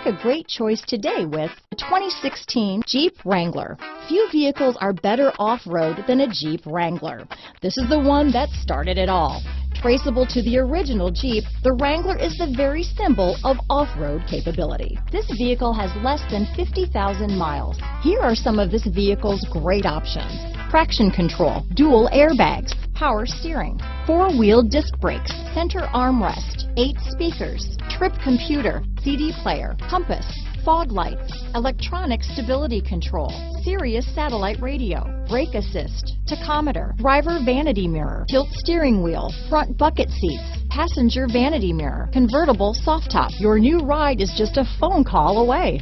a great choice today with the 2016 Jeep Wrangler. Few vehicles are better off-road than a Jeep Wrangler. This is the one that started it all. Traceable to the original Jeep, the Wrangler is the very symbol of off-road capability. This vehicle has less than 50,000 miles. Here are some of this vehicle's great options: traction control, dual airbags, power steering, four-wheel disc brakes, center armrest, 8 speakers, trip computer, CD player, compass, fog lights, electronic stability control, SIRIUS Satellite Radio, brake assist, tachometer, driver vanity mirror, tilt steering wheel, front bucket seats, passenger vanity mirror, convertible soft top. Your new ride is just a phone call away.